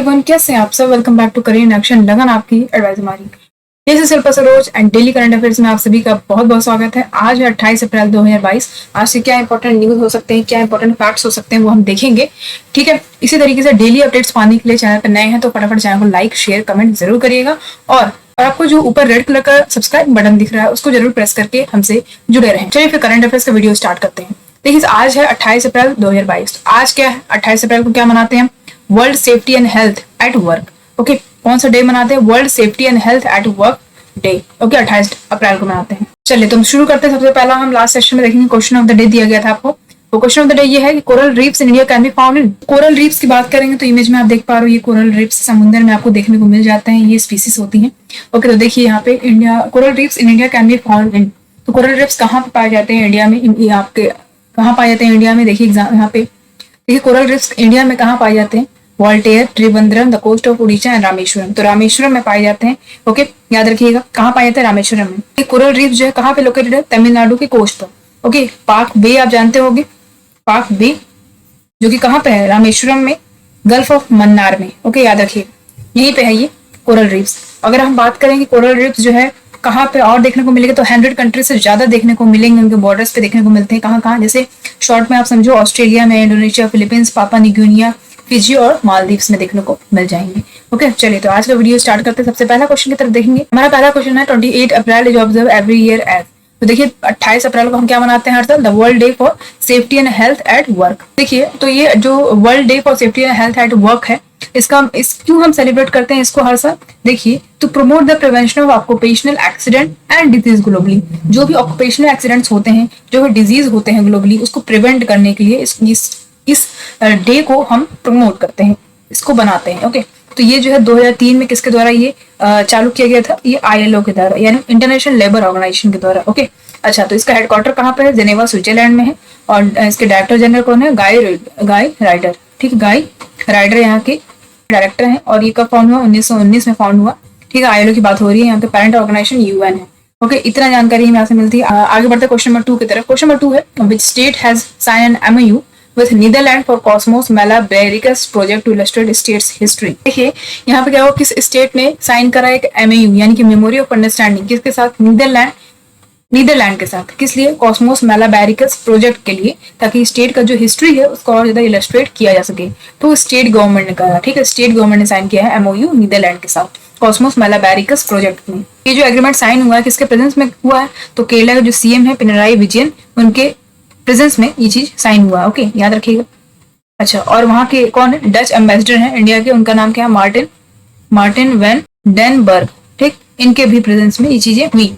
Everyone, कैसे हैं आप सब। Welcome back to career in action, लगन आपकी एडवाइस हमारी। This is Shilpa Saroj and daily current affairs में आप सभी का बहुत बहुत स्वागत है। आज है 28 अप्रैल 2022। आज से क्या इंपॉर्टेंट न्यूज हो सकते हैं, क्या इंपॉर्टेंट फैक्ट्स हो सकते हैं, वो हम देखेंगे। ठीक है, इसी तरीके से डेली अपडेट्स पाने के लिए चैनल पर नए हैं तो फटाफट चैनल को लाइक शेयर कमेंट जरूर करिएगा। और आपको जो ऊपर रेड कलर का सब्सक्राइब बटन दिख रहा है उसको जरूर प्रेस करके हमसे जुड़े रहें। चलिए फिर करंट अफेयर्स का वीडियो स्टार्ट करते हैं। देखिए, आज है 28 अप्रैल 2022। आज क्या है, 28 अप्रैल को क्या मनाते हैं? World safety and health at work. Okay, कौन सा डे मनाते हैं? World safety and health at work day. Okay, 28 अप्रैल को मनाते हैं। चलिए तो हम शुरू करते हैं। सबसे पहला हम लास्ट सेशन में देखेंगे, क्वेश्चन ऑफ द डे दिया गया था आपको। तो क्वेश्चन ऑफ द डे ये है कि coral reefs in India can be found in. Coral reefs की बात करेंगे तो इमेज में आप देख पा रहे हो, ये कोरल रीफ्स समुद्र में आपको देखने को मिल जाते हैं, ये स्पीसीज होती हैं। ओके, तो देखिए यहाँ पे India, coral reefs in India can be found in. तो कोरल रीफ्स कहाँ पे पाए जाते हैं इंडिया में? आपके कहाँ पाए जाते हैं इंडिया में? देखिए एग्जाम यहाँ पे, देखिए कोरल रीफ्स इंडिया में कहाँ पाए जाते हैं? Waltair, Trivandrum, the coast of Orissa and Rameswaram. तो रामेश्वरम में पाए जाते हैं। ओके, याद रखिएगा कहाँ पाए जाते हैं? रामेश्वरम में। ये कोरल रीफ जो है कहाँ पे लोकेटेड है? तमिलनाडु के कोस्ट पर। ओके, पाक बे आप जानते होंगे, पाक बे जो कि कहाँ पे है? रामेश्वरम में, गल्फ ऑफ मन्नार में। ओके, याद रखिएगा यहीं पे है ये कोरल रीफ्स। अगर हम बात करें कि कोरल रीफ्स जो है कहाँ पे और देखने को मिलेगा, तो 100 कंट्री से ज्यादा देखने को मिलेंगे, उनके बॉर्डर्स पे देखने को मिलते हैं। कहाँ कहाँ? जैसे शॉर्ट में आप समझो ऑस्ट्रेलिया में, इंडोनेशिया, फिलीपींस, पापा न्यूगिनिया, फिजी और मालदीव्स में देखने को मिल जाएंगे। ओके, चलिए तो आज का वीडियो स्टार्ट करते हैं। सबसे पहला क्वेश्चन की तरफ देखेंगे। हमारा पहला क्वेश्चन है 28 April is observe every year as. तो देखिए 28 अप्रैल को हम क्या मनाते हैं हर साल? The world day for safety and health at work. देखिए, तो ये जो world day for safety and health at work है, इस क्यों हम सेलिब्रेट करते हैं इसको हर साल? देखिए, to promote the prevention of occupational accident and disease globally. जो भी ऑक्यूपेशनल एक्सीडेंट्स होते हैं, जो भी डिजीज होते हैं ग्लोबली, उसको प्रिवेंट करने के लिए इस डे को हम प्रमोट करते हैं, इसको बनाते हैं। ओके, तो ये जो है 2003 में किसके द्वारा ये चालू किया गया था? ये ILO के द्वारा, यानी इंटरनेशनल लेबर ऑर्गेनाइजेशन के द्वारा। ओके, अच्छा, तो इसका हेडक्वार्टर कहाँ पे है? जेनेवा स्विट्जरलैंड में है। और इसके डायरेक्टर जनरल कौन है? गाय राइडर। ठीक है, गाय राइडर यहाँ के डायरेक्टर हैं। और ये कब फाउंड हुआ? 1919 में फाउंड हुआ। ठीक है, ILO की बात हो रही है, यहाँ पे पेरेंट ऑर्गेनाइजेशन UN है। ओके, इतना जानकारी हमें यहाँ से मिलती है। आगे बढ़ते क्वेश्चन नंबर 2 की तरफ। क्वेश्चन नंबर 2 है, which state has sign an MOU with Netherlands for Cosmos Malabaricus project to illustrate state's history। देखिए यहाँ पे क्या हुआ, किस स्टेट ने साइन करा एक MOU यानी कि मेमोरी ऑफ अंडरस्टैंडिंग, किसके साथ? नीदरलैंड के साथ। किस लिए? कॉस्मोस मैलाबैरिकस प्रोजेक्ट के लिए, ताकि स्टेट का जो हिस्ट्री है उसको और ज्यादा इलस्ट्रेट किया जा सके। तो स्टेट गवर्नमेंट ने कहा, ठीक है, स्टेट गवर्नमेंट ने साइन किया है MOU नीदरलैंड के साथ कॉस्मोस मैलाबैरिकस प्रोजेक्ट में। ये जो एग्रीमेंट साइन हुआ है किसके प्रेजेंस में हुआ है? तो केरला का जो CM है पिनराई विजयन, उनके प्रेजेंस में ये चीज साइन हुआ। ओके, याद रखिएगा। अच्छा, और वहां के कौन है? डच एम्बेसडर हैं इंडिया के, उनका नाम क्या है? Martin Van Denberg. ठीक, इनके भी प्रेजेंस में ये चीजें हुई।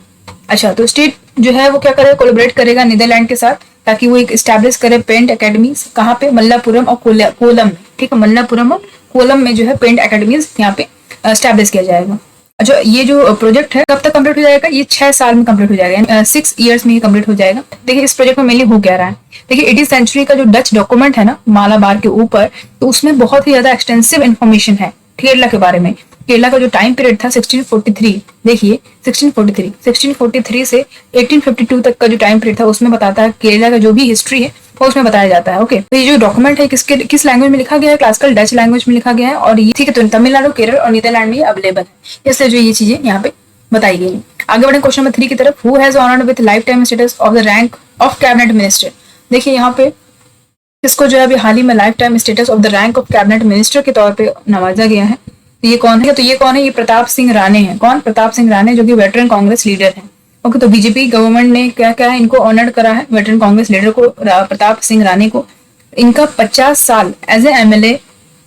अच्छा, तो स्टेट जो है वो क्या करेगा? कोलैबोरेट करेगा नीदरलैंड के साथ, ताकि वो एक एस्टैब्लिश करे पेंट अकेडमीज। कहाँ पे? मल्लापुरम और कोलम में। ठीक है, मल्लापुरम और कोलम में जो है पेंट अकेडमीज यहाँ पे एस्टैब्लिश किया जाएगा। अच्छा, ये जो प्रोजेक्ट है कब तक कंप्लीट हो जाएगा? ये 6 साल में कंप्लीट हो जाएगा, 6 इयर्स में ये कंप्लीट हो जाएगा। देखिए इस प्रोजेक्ट में मेनली हो क्या रहा है। देखिए 18th सेंचुरी का जो डच डॉक्यूमेंट है ना मालाबार के ऊपर, तो उसमें बहुत ही ज्यादा एक्सटेंसिव इन्फॉर्मेशन है केरला के बारे में। केरला का जो टाइम पीरियड था 1643, देखिए 1643 से 1852 तक का जो टाइम पीरियड था, उसमें बताता है केरला का जो भी हिस्ट्री है वो उसमें बताया जाता है। ओके, तो ये जो डॉक्यूमेंट है किस लैंग्वेज में लिखा गया है? क्लासिकल डच लैंग्वेज में लिखा गया है। और ये ठीक है, तो तमिलनाडु, केरल और नीदरलैंड में अवेलेबल है, इसलिए जो ये चीजें यहाँ पे बताई गई है। आगे बढ़े क्वेश्चन नंबर 3 की तरफ। Who has honoured with life time status of the rank of cabinet minister. देखिए यहाँ पे किसको जो है अभी हाल ही में life time status of the rank of cabinet minister के तौर पे नवाजा गया है। तो ये कौन है? तो ये कौन है? ये प्रताप सिंह राणे हैं। कौन? प्रताप सिंह राणे, जो कि वेटरन कांग्रेस लीडर हैं। ओके, तो बीजेपी गवर्नमेंट ने क्या क्या है इनको ऑनर्ड करा है, वेटरन कांग्रेस लीडर को, प्रताप सिंह राणे को, इनका 50 साल एज ए MLA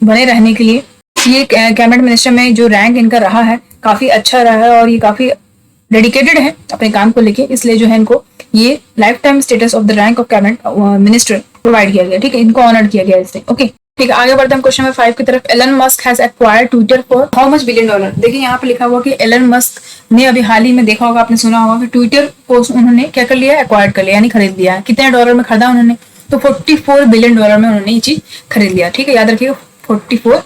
बने रहने के लिए। ये कैबिनेट मिनिस्टर में जो रैंक इनका रहा है काफी अच्छा रहा है, और ये काफी डेडिकेटेड है अपने काम को लेके, इसलिए जो है इनको ये life time status of the rank of cabinet minister provide किया गया। ठीक है, इनको ऑनर्ड किया गया इससे। ओके, ठीक है, आगे बढ़ते हैं क्वेश्चन नंबर 5 की तरफ। Elon Musk has acquired Twitter for how much $1 billion. देखिए यहाँ पे लिखा हुआ कि एलन मस्क ने अभी हाल ही में, देखा होगा आपने, सुना होगा कि ट्विटर को उन्होंने क्या कर लिया? एक्वायर्ड कर लिया, यानी खरीद लिया। कितने डॉलर में खरीदा उन्होंने? तो $44 बिलियन में उन्होंने ये चीज खरीद लिया। ठीक है, याद रखिएगा $44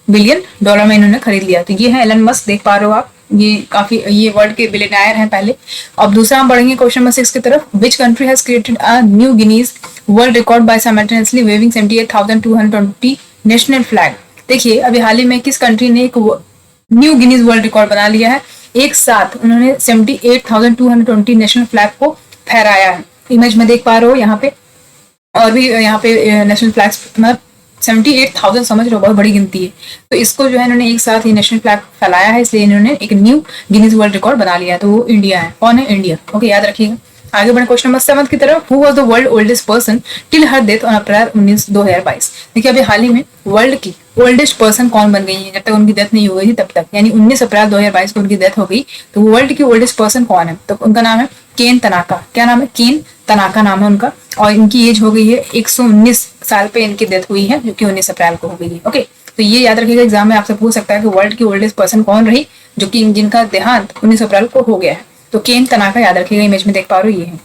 बिलियन में इन्होंने खरीद लिया। तो ये है एलन मस्क, देख पा रहे हो आप, ये वर्ल्ड के बिलियनियर हैं पहले। अब दूसरा हम बढ़ेंगे क्वेश्चन नंबर 6 की तरफ। Which country has created a new Guinness world record by simultaneously waving 78,220 national flag. देखिए अभी हाल ही में किस कंट्री ने एक न्यू गिनीज वर्ल्ड रिकॉर्ड बना लिया है, एक साथ उन्होंने 78,220 नेशनल फ्लैग को फहराया है। इमेज में देख पा रहे हो यहाँ पे, और भी यहाँ पे नेशनल फ्लैग्स, मतलब 78,000, समझ रहे हो, बहुत बड़ी गिनती है। तो इसको जो है इन्होंने एक साथ ये नेशनल फ्लैग फैलाया है, इसलिए इन्होंने एक न्यू गिनीज वर्ल्ड रिकॉर्ड बना लिया है। तो वो इंडिया है। कौन है? इंडिया। ओके, याद रखिएगा। आगे बढ़े क्वेश्चन नंबर 7 की तरफ। Who was the world oldest person till her death on April 2022। देखिए अभी हाल ही में वर्ल्ड की ओल्डेस्ट पर्सन कौन बन गई है, जब तक उनकी डेथ नहीं हो गई थी तब तक, यानी 19 अप्रैल 2022 को उनकी डेथ हो गई। तो वर्ल्ड की ओल्डेस्ट पर्सन कौन है? तो उनका नाम है केन तनाका। क्या नाम है? केन तनाका नाम है उनका, और इनकी एज हो गई है 119 साल पे इनकी डेथ हुई है, जो कि 19 अप्रैल को हो गई है। ओके, तो ये याद रखिएगा, एग्जाम में आपसे पूछ सकता है कि वर्ल्ड की ओल्डेस्ट पर्सन कौन रही जो कि जिनका देहांत 19 अप्रैल को हो गया है। तो केन तनाका याद रखिएगा, इमेज में देख पा रहे हो ये है।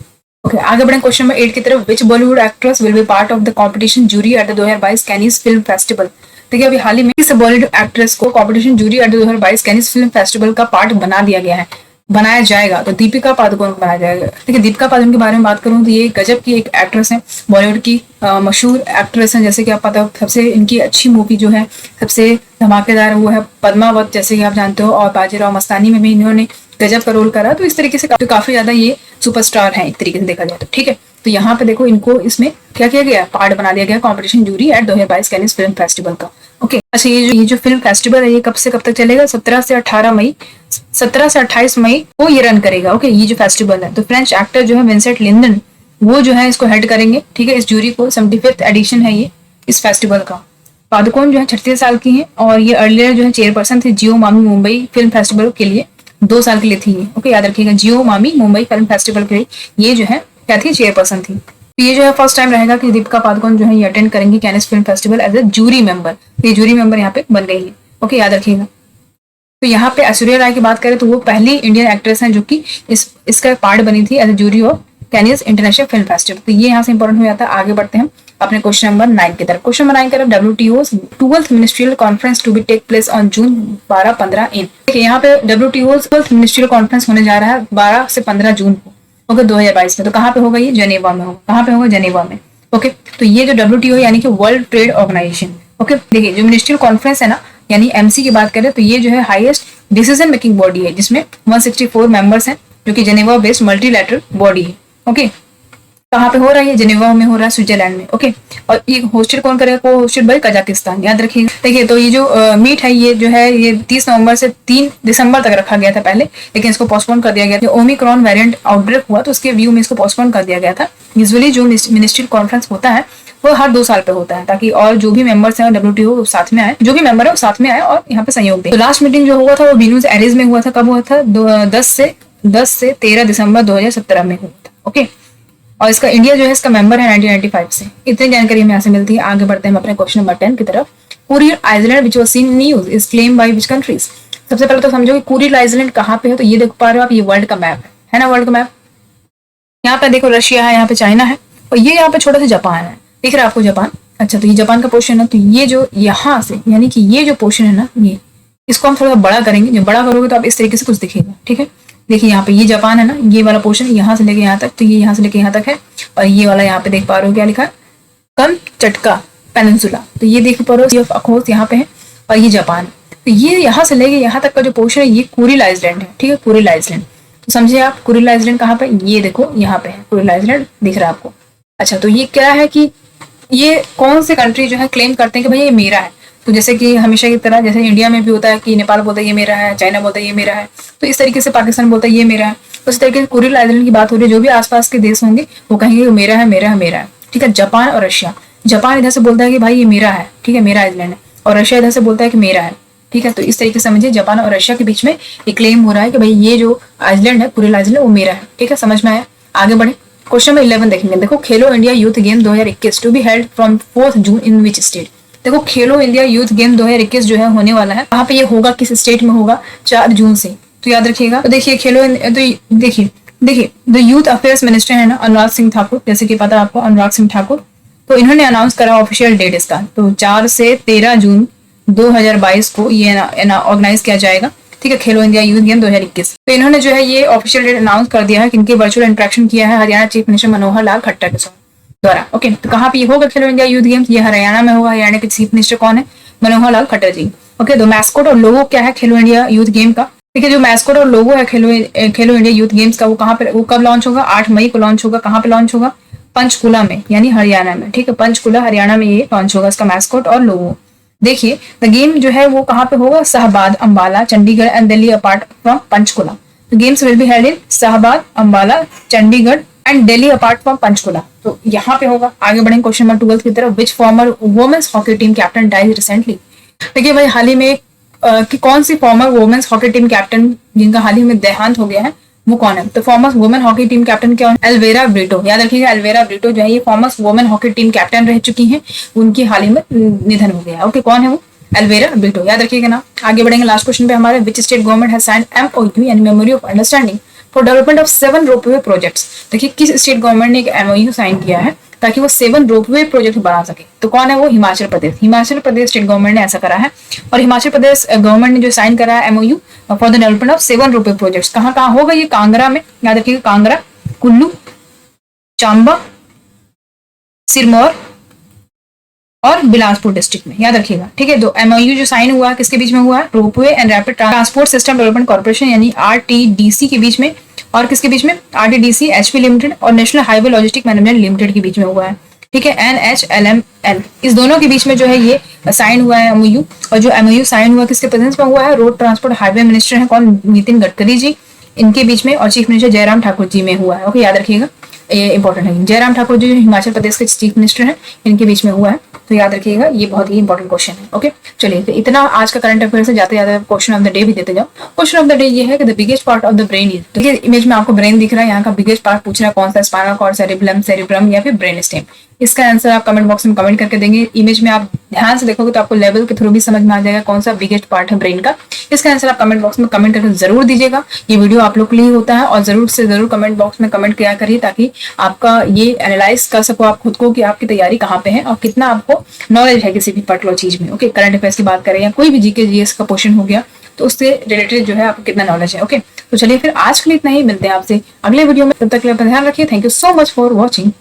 ओके, आगे बढ़े क्वेश्चन नंबर 8 की तरफ। Which Bollywood actress will be part of the competition jury at the 2022 Cannes film festival. देखिए अभी हाल ही में इस बॉलीवुड एक्ट्रेस को competition jury at the 2022 Cannes film festival का पार्ट बना दिया गया है, बनाया जाएगा। तो दीपिका पादुकोण को बनाया जाएगा। देखिए दीपिका पादुकोण के बारे में बात करूं तो ये गजब की एक एक्ट्रेस है, बॉलीवुड की मशहूर एक्ट्रेस है। जैसे कि आप पता हो, सबसे इनकी अच्छी मूवी जो है, सबसे धमाकेदार वो है पद्मावत, जैसे कि आप जानते हो, और बाजीराव मस्तानी में भी इन्होंने गजब का रोल करा। तो इस तरीके से काफी ज्यादा ये सुपरस्टार है एक तरीके से देखा जाए तो, ठीक है। तो यहाँ पे देखो इनको इसमें क्या किया गया, पार्ट बना दिया गया competition jury at 2022 Cannes film festival का। ओके, अच्छा ये जो फिल्म फेस्टिवल है ये कब से कब तक चलेगा? 17 से 28 मई को ये रन करेगा। ओके, ये जो फेस्टिवल है, तो फ्रेंच एक्टर जो है विंसेंट लिंडन, वो जो है इसको हेड करेंगे, ठीक है। इस जूरी को 75th एडिशन है ये इस फेस्टिवल का। पादुकोण जो है 36 साल की है, और ये अर्लियर जो है चेयरपर्सन थी जियो मामी मुंबई फिल्म फेस्टिवल के लिए, 2 साल के लिए थी ये। ओके, याद रखिएगा, जियो मामी मुंबई फिल्म फेस्टिवल के लिए ये जो है क्या थी, चेयरपर्सन थी। तो ये जो है फर्स्ट टाइम रहेगा कि दीपिका पादुकोण जो है ये अटेंड करेंगी Cannes film festival as a jury member. ये जूरी मेंबर यहाँ पे बन गई है। ओके, याद रखिएगा। तो यहाँ पे ऐश्वर्या राय की बात करें तो वो पहली इंडियन एक्ट्रेस हैं जो कि इसका पार्ट बनी थी as a jury of Cannes international film festival. तो ये यहाँ से इंपॉर्टेंट हो जाता है। आगे बढ़ते हैं अपने क्वेश्चन नंबर 9 की तरफ। क्वेश्चन नंबर 9 की तरफ, WTO's 12th ministerial conference to be take place on June 12-15 in. देखिए यहाँ पे WTO's 12th मिनिस्ट्रियल कॉन्फ्रेंस होने जा रहा है 12 से 15 जून को, ओके, 2022 में। तो कहाँ पे होगा ये? जेनेवा में होगा। कहाँ पे होगा? जेनेवा में। ओके, तो ये जो WTO यानी कि वर्ल्ड ट्रेड ऑर्गेनाइजेशन, ओके, देखिए जो मिनिस्ट्रियल कॉन्फ्रेंस है ना, यानी MC की बात करें तो ये जो है हाईएस्ट डिसीजन मेकिंग बॉडी है, जिसमें 164 मेंबर्स हैं, जो कि जेनेवा बेस्ड मल्टीलैटरल बॉडी है। ओके, कहाँ पे हो रहा है? जेनेवा में हो रहा है, स्विट्जरलैंड में। ओके, और ये होस्टेड कौन करेगा? को होस्टेड बाय कजाकिस्तान, याद रखिएगा। देखिए तो ये जो मीट है ये जो है ये 30 नवंबर से 3 दिसंबर तक रखा गया था पहले, लेकिन इसको पोस्टपोन कर दिया गया था। ओमिक्रॉन वेरिएंट आउटब्रेक हुआ तो उसके व्यू में इसको पोस्टपोन कर दिया गया था। यूजुअली जो मिनिस्ट्रियल कॉन्फ्रेंस होता है वो हर 2 साल पे होता है, ताकि और जो भी मेंबर्स हैं WTO साथ में आए, जो भी मेंबर है वो साथ में आए और यहाँ पे सहयोग दे। तो लास्ट मीटिंग जो हुआ था वो ब्यूनस एयर्स में हुआ था। कब हुआ था? 10 से 13 दिसंबर 2017 में हुआ था। ओके, और इसका इंडिया जो है इसका मेंबर है 1995 से। इतनी जानकारी हमें यहाँ से मिलती है। आगे बढ़ते हैं अपने क्वेश्चन नंबर 10 की तरफ। Kuril island which was seen in news is claimed by which countries. सबसे पहले तो समझो कि कुरिल आइलैंड कहाँ पे है। तो ये देख पा रहे हो आप, ये वर्ल्ड का मैप है ना, वर्ल्ड का मैप। यहाँ पे देखो रशिया है, यहाँ पे चाइना है, और ये यहाँ पे छोटा सा जापान है। दिख रहा है आपको जापान? अच्छा, तो ये जापान का पोर्शन है। तो ये जो यहाँ से यानी कि ये जो पोर्शन है ना, ये इसको हम थोड़ा बड़ा करेंगे। जब बड़ा करोगे तो आप इस तरीके से कुछ दिखेगा, ठीक है। देखिए यहाँ पे ये जापान है ना, ये वाला पोर्शन यहाँ से लेके यहाँ तक, तो ये यहाँ से लेके यहाँ तक है। और ये वाला यहाँ पे देख पा रहे हो क्या लिखा है? Kamchatka peninsula. तो ये देख पा रहे हो अखोस यहाँ पे है, और ये जापान। तो ये यहाँ से लेके यहाँ तक का जो पोर्शन है ये कुरिल आइलैंड है, ठीक है, कुरिल आइलैंड। तो समझिए आप, कुरिल आइलैंड कहाँ पे? ये देखो यहाँ पे है कुरिल आइलैंड, दिख रहा है आपको? अच्छा, तो ये क्या है कि ये कौन से कंट्री जो है क्लेम करते हैं कि भाई ये मेरा है। तो जैसे कि हमेशा की तरह जैसे इंडिया में भी होता है कि नेपाल बोलता है ये मेरा है, चाइना बोलता है ये मेरा है, तो इस तरीके से पाकिस्तान बोलता है ये मेरा है। तो इस तरीके से कुरिल आइलैंड की बात हो रही है, जो भी आसपास के देश होंगे वो कहेंगे वो मेरा है, मेरा है, मेरा है, ठीक है। जापान और रशिया, जापान इधर से बोलता है कि भाई ये मेरा है, ठीक है, मेरा आइलैंड है, और रशिया इधर से बोलता है कि मेरा है, ठीक है। तो इस तरीके से समझिए जापान और रशिया के बीच में एक क्लेम हो रहा है कि भाई ये जो आइलैंड है, कुरिल आइलैंड, वो मेरा है, ठीक है, समझ में आया। आगे बढ़े, क्वेश्चन नंबर 11 देखेंगे। देखो, Khelo India youth game 2021 to be held from 4 June in which state. देखो, खेलो इंडिया यूथ गेम 2021 जो है होने वाला है, कहाँ पे ये होगा, किस स्टेट में होगा? 4 जून से। तो याद रखिएगा। तो देखिए तो देखिए द यूथ अफेयर्स मिनिस्टर है ना, अनुराग सिंह ठाकुर, जैसे कि पता है आपको, अनुराग सिंह ठाकुर, तो इन्होंने अनाउंस करा ऑफिशियल डेट इसका। तो 4 से 13 जून 2022 को ये ऑर्गेनाइज किया जाएगा, ठीक है, खेलो इंडिया यूथ गेम 2021। तो इन्होंने जो है ये ऑफिशियल डेट अनाउंस कर दिया है कि इनके वर्चुअल इंटरेक्शन किया है हरियाणा चीफ मिनिस्टर मनोहर लाल खट्टर के द्वारा। ओके, तो कहाँ पे ये होगा खेलो इंडिया यूथ गेम्स? ये हरियाणा में होगा। हरियाणा के चीफ मिनिस्टर कौन है? मनोहर लाल खट्टर जी। ओके, तो मैस्कोट और लोगो क्या है खेलो इंडिया यूथ गेम का? देखिए, जो मैस्कोट और लोगो है खेलो इंडिया यूथ गेम्स का, वो कहाँ पे, वो कब लॉन्च होगा? 8 मई को लॉन्च होगा। कहाँ पे लॉन्च होगा? पंचकुला में, यानी हरियाणा में। ठीक है, पंचकुला हरियाणा में ये लॉन्च होगा, इसका मैस्कोट और लोगो। देखिए, द गेम जो है वो कहाँ पे होगा? Shahabad, Ambala, Chandigarh and Delhi apart from Panchkula. The games will be held in Shahabad, Ambala, Chandigarh and Delhi apart from Panchkula. तो यहाँ पे होगा। आगे बढ़ेंगे क्वेश्चन नंबर 12 की तरफ। Which former women's hockey team captain dies recently? देखिए भाई, हाल ही में कि कौन सी former women's hockey team captain जिनका हाल ही में देहांत हो गया है, वो कौन है? तो farmer women hockey team captain क्या है? एल्वेरा ब्रिटो। याद रखिएगा, एल्वेरा ब्रिटो जो है ये farmer women hockey team captain रह चुकी हैं, उनकी हाल ही में निधन हो गया। ओके, कौन है वो? एल्वेरा ब्रिटो, याद रखिएगा ना। आगे बढ़ेंगे लास्ट क्वेश्चन पे हमारे। Which state government has signed MOU यानी memory of understanding for development of 7 ropeway projects? देखिए, किस स्टेट गवर्नमेंट ने एक एमओयू साइन किया है ताकि वो 7 रोपवे प्रोजेक्ट बना सके? तो कौन है वो? हिमाचल प्रदेश। हिमाचल प्रदेश स्टेट गवर्नमेंट ने ऐसा करा है। और हिमाचल प्रदेश गवर्नमेंट ने जो साइन करा है MOU for the development of 7 ropeway projects, कहाँ कहाँ होगा ये? कांगड़ा में, याद रखिएगा, कांगड़ा, कुल्लू, चंबा, सिरमौर और बिलासपुर डिस्ट्रिक्ट में, याद रखिएगा। ठीक है, तो एमओयू जो साइन हुआ है किसके बीच में हुआ है? Ropeway and rapid transport system development corporation यानी आरटीडीसी के बीच में। और किसके बीच में? आरटीडीसी, एचपी लिमिटेड और national highway logistic management limited के बीच में हुआ है। ठीक है, NHLML, इस दोनों के बीच में जो है ये साइन हुआ है एमओयू। और जो एमओयू साइन हुआ किसके प्रेजेंस में हुआ है? रोड ट्रांसपोर्ट हाईवे मिनिस्टर है कौन? नितिन गडकरी जी, इनके बीच में, और चीफ मिनिस्टर जयराम ठाकुर जी में हुआ है। ओके, याद रखिएगा, ये इंपॉर्टेंट है। जयराम ठाकुर जी हिमाचल प्रदेश के चीफ मिनिस्टर हैं, इनके बीच में हुआ है, तो याद रखिएगा, ये बहुत ही इंपॉर्टेंट क्वेश्चन है। ओके, चलिए, तो इतना आज का करंट अफेयर से। जाते जाते क्वेश्चन ऑफ द डे भी देते जाओ। क्वेश्चन ऑफ द डे ये है कि the biggest part of the brain is. देखिए, इमेज में आपको ब्रेन दिख रहा है, यहाँ का बिगेस्ट पार्ट पूछ रहा है कौन सा? स्पाइनल कॉर्ड, सेरिब्रम, सेरिब्रम या फिर ब्रेन स्टेम। इसका आंसर आप कमेंट बॉक्स में कमेंट करके देंगे। इमेज में आप ध्यान से देखोगे तो आपको लेवल के थ्रू भी समझ में आ जाएगा कौन सा बिगेस्ट पार्ट है ब्रेन का। इसका आंसर आप कमेंट बॉक्स में कमेंट करके जरूर दीजिएगा। ये वीडियो आप लोग के लिए होता है, और जरूर से जरूर कमेंट बॉक्स में कमेंट किया करिए ताकि आपका ये एनालाइज कर सको आप खुद को कि आपकी तैयारी कहाँ पे है और कितना आपको नॉलेज है किसी भी पर्टिकुलर चीज में। ओके, करंट अफेयर्स की बात करें या कोई भी जीके जीएस का क्वेश्चन हो गया तो उससे रिलेटेड जो है आपको कितना नॉलेज है। ओके, तो चलिए फिर आज के लिए इतना ही, मिलते हैं आपसे अगले वीडियो में। तब तक के लिए अपना ध्यान रखिए। Thank you so much for watching.